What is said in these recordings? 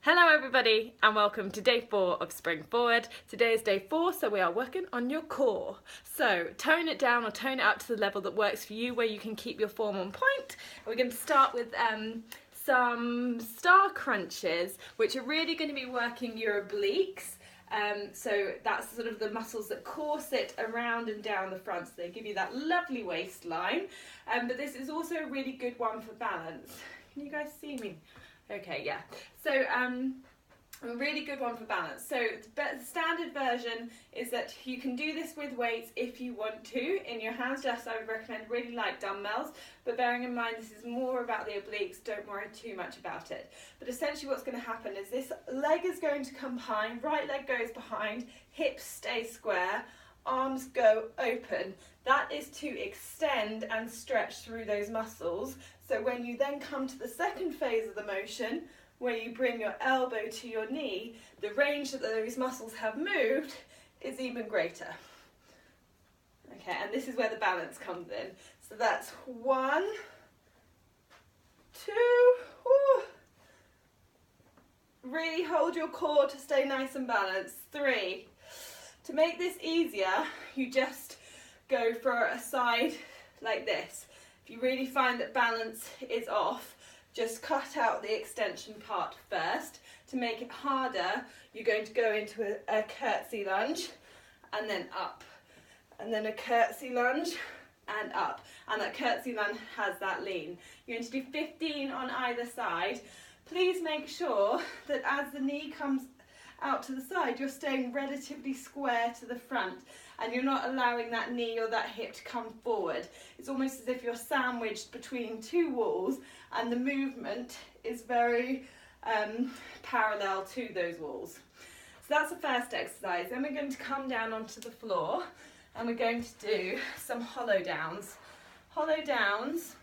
Hello everybody and welcome to day 4 of Spring Forward. Today is day 4, so we are working on your core. So tone it down or tone it up to the level that works for you, where you can keep your form on point. We're going to start with some star crunches, which are really going to be working your obliques. So that's sort of the muscles that corset around and down the front, so they give you that lovely waistline. But this is also a really good one for balance. Can you guys see me? Okay, yeah. So a really good one for balance. So the standard version is that you can do this with weights if you want to in your hands. Just I would recommend really light dumbbells, but bearing in mind this is more about the obliques, don't worry too much about it. But essentially what's going to happen is this leg is going to come behind, right leg goes behind, hips stay square, arms go open. That is to extend and stretch through those muscles. So when you then come to the second phase of the motion, where you bring your elbow to your knee, the range that those muscles have moved is even greater. Okay, and this is where the balance comes in. So that's 1, 2, whoo. Really hold your core to stay nice and balanced. 3. To make this easier, you just go for a side like this. If you really find that balance is off, just cut out the extension part first. To make it harder, you're going to go into a curtsy lunge and then up. And then a curtsy lunge and up. And that curtsy lunge has that lean. You're going to do 15 on either side. Please make sure that as the knee comes out to the side, you're staying relatively square to the front and you're not allowing that knee or that hip to come forward. It's almost as if you're sandwiched between two walls and the movement is very parallel to those walls. So that's the first exercise. Then we're going to come down onto the floor and we're going to do some hollow downs. Hollow downs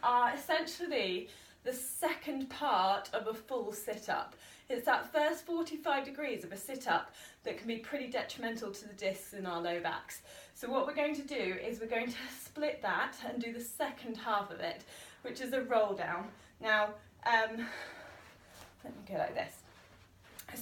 are essentially the second part of a full sit-up. It's that first 45 degrees of a sit-up that can be pretty detrimental to the discs in our low backs. So what we're going to do is we're going to split that and do the second half of it, which is a roll down. Now, let me go like this.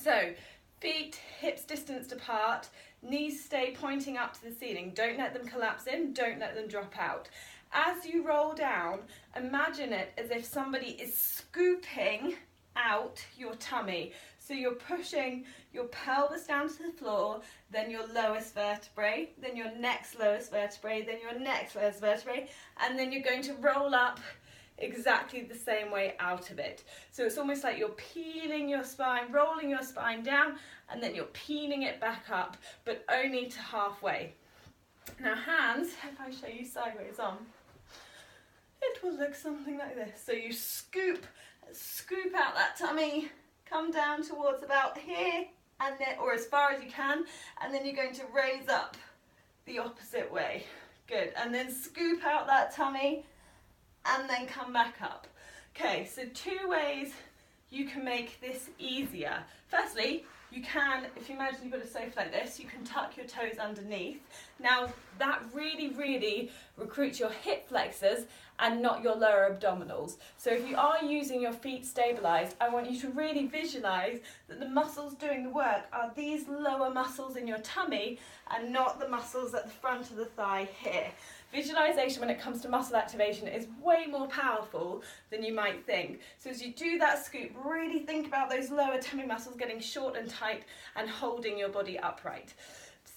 So, feet, hips distanced apart, knees stay pointing up to the ceiling. Don't let them collapse in, don't let them drop out. As you roll down, imagine it as if somebody is scooping out your tummy. So you're pushing your pelvis down to the floor, then your lowest vertebrae, then your next lowest vertebrae, then your next lowest vertebrae, and then you're going to roll up exactly the same way out of it. So it's almost like you're peeling your spine, rolling your spine down, and then you're peeling it back up, but only to halfway. Now hands, if I show you sideways on, it will look something like this. So you scoop out that tummy, come down towards about here, and then, or as far as you can, and then you're going to raise up the opposite way. Good, and then scoop out that tummy, and then come back up. Okay, so 2 ways you can make this easier. Firstly, you can, if you imagine you've got a sofa like this, you can tuck your toes underneath. Now that really recruits your hip flexors and not your lower abdominals. So if you are using your feet stabilised, I want you to really visualise that the muscles doing the work are these lower muscles in your tummy and not the muscles at the front of the thigh here. Visualisation when it comes to muscle activation is way more powerful than you might think. So as you do that scoop, really think about those lower tummy muscles getting short and tight and holding your body upright.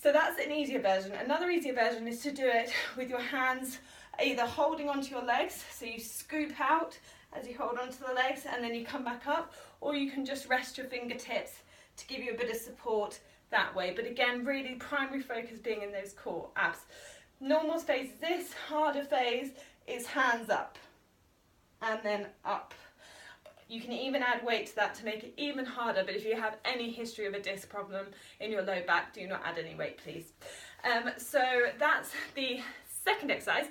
So that's an easier version. Another easier version is to do it with your hands either holding onto your legs, so you scoop out as you hold onto the legs and then you come back up, or you can just rest your fingertips to give you a bit of support that way. But again, really primary focus being in those core abs. Normal phase is this, harder phase is hands up and then up. You can even add weight to that to make it even harder, but if you have any history of a disc problem in your low back, do not add any weight, please. So that's the second exercise.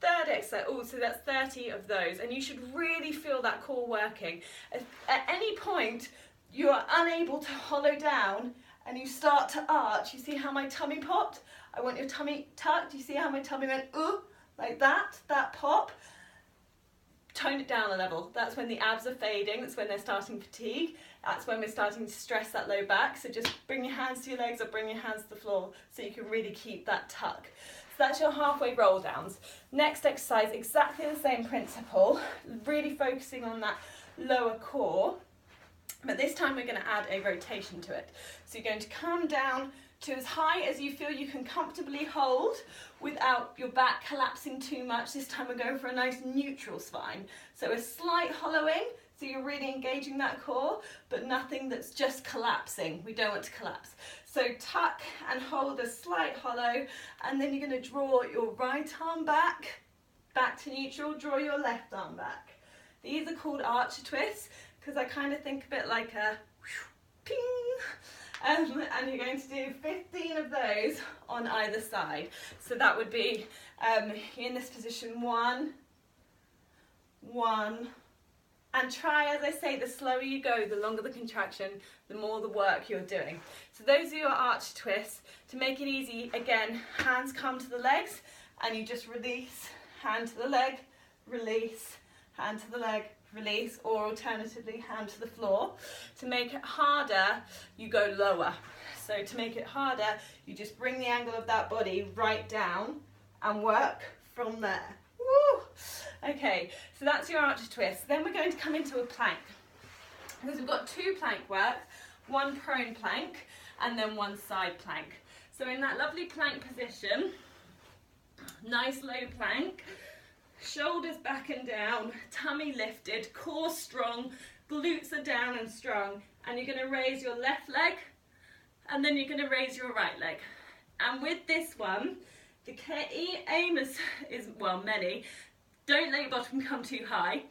Third exercise, so that's 30 of those, and you should really feel that core working. If at any point you are unable to hollow down and you start to arch, you see how my tummy popped? I want your tummy tucked. You see how my tummy went, ooh, like that pop? tone it down a level. That's when the abs are fading, that's when they're starting fatigue, that's when we're starting to stress that low back. So just bring your hands to your legs or bring your hands to the floor so you can really keep that tuck. So that's your halfway roll downs. Next exercise, exactly the same principle, really focusing on that lower core, but this time we're going to add a rotation to it. So you're going to come down to as high as you feel you can comfortably hold without your back collapsing too much. This time we're going for a nice neutral spine. So a slight hollowing, so you're really engaging that core, but nothing that's just collapsing. We don't want to collapse. So tuck and hold a slight hollow, and then you're going to draw your right arm back to neutral, draw your left arm back. These are called archer twists because I kind of think of it like a ping. And you're going to do 15 of those on either side. So that would be in this position, 1, and try, as I say, the slower you go, the longer the contraction, the more the work you're doing. So those are your arch twists. To make it easy, again, hands come to the legs and you just release, hand to the leg, release, hand to the leg, release, or alternatively hand to the floor. To make it harder, you go lower. So to make it harder, you just bring the angle of that body right down and work from there. Woo! Okay, so that's your archer twist. Then we're going to come into a plank. Because we've got 2 plank work, 1 prone plank and then 1 side plank. So in that lovely plank position, nice low plank, shoulders back and down, tummy lifted, core strong, glutes are down and strong, and you're going to raise your left leg and then you're going to raise your right leg. And with this one, the aim is well, many, don't let your bottom come too high,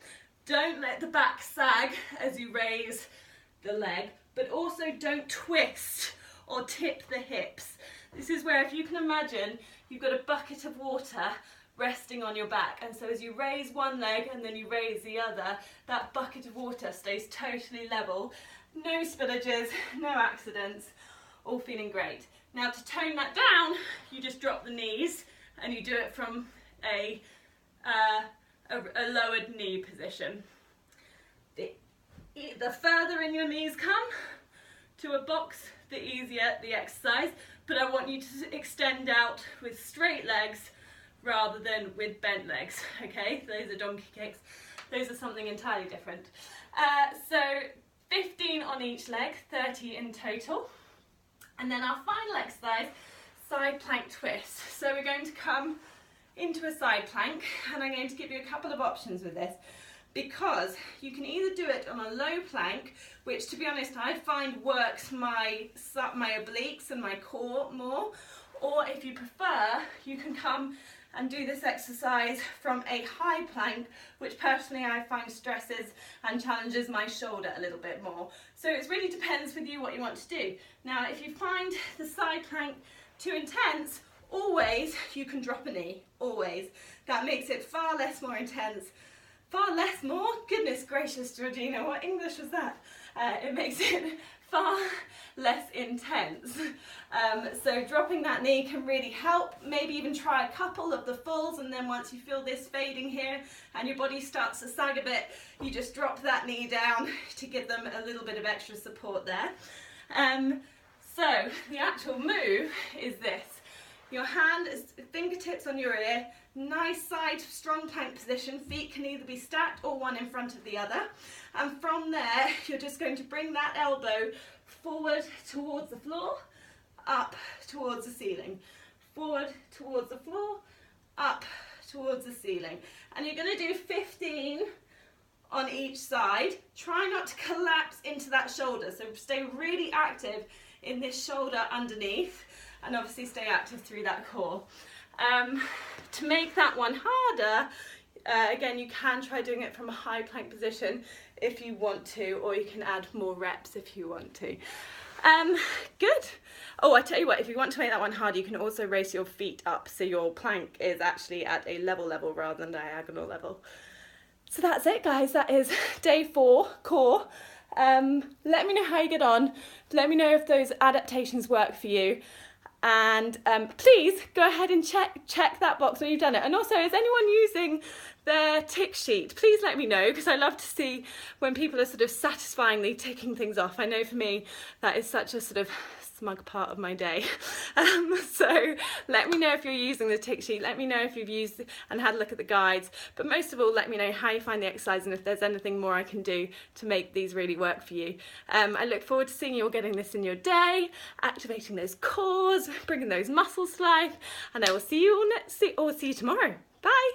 don't let the back sag as you raise the leg, but also don't twist or tip the hips. This is where, if you can imagine, you've got a bucket of water resting on your back, and so as you raise one leg and then you raise the other, that bucket of water stays totally level. No spillages, no accidents, all feeling great. Now to tone that down, you just drop the knees and you do it from a lowered knee position. The further in your knees come to a box, the easier the exercise, but I want you to extend out with straight legs rather than with bent legs, okay? Those are donkey kicks. Those are something entirely different. So 15 on each leg, 30 in total. And then our final exercise, side plank twist. So we're going to come into a side plank, and I'm going to give you a couple of options with this, because you can either do it on a low plank, which to be honest I find works my obliques and my core more, or if you prefer, you can come and do this exercise from a high plank, which personally I find stresses and challenges my shoulder a little bit more. So it really depends with you what you want to do. Now if you find the side plank too intense, always you can drop a knee, always. That makes it far less more intense. Far less more? Goodness gracious, Georgina, what English was that? It makes it far less intense. So dropping that knee can really help. Maybe even try a couple of the fulls, and then once you feel this fading here and your body starts to sag a bit, you just drop that knee down to give them a little bit of extra support there. So the actual move is this. Your hand is fingertips on your ear, nice side strong plank position, feet can either be stacked or one in front of the other, and from there you're just going to bring that elbow forward towards the floor, up towards the ceiling, forward towards the floor, up towards the ceiling, and you're going to do 15 on each side. Try not to collapse into that shoulder, so stay really active in this shoulder underneath, and obviously stay active through that core. To make that one harder, again, you can try doing it from a high plank position if you want to, or you can add more reps if you want to. Good. Oh, I tell you what, if you want to make that one harder, you can also raise your feet up so your plank is actually at a level rather than diagonal level. So that's it, guys. That is day 4, core. Let me know how you get on. Let me know if those adaptations work for you. And please go ahead and check that box when you've done it. And also, is anyone using their tick sheet, please let me know, because I love to see when people are sort of satisfyingly ticking things off. I know for me that is such a sort of smug part of my day. So let me know if you're using the tick sheet, let me know if you've used and had a look at the guides, but most of all let me know how you find the exercise and if there's anything more I can do to make these really work for you. I look forward to seeing you all getting this in your day, activating those cores, bringing those muscles to life, and I will see you all see you tomorrow. Bye!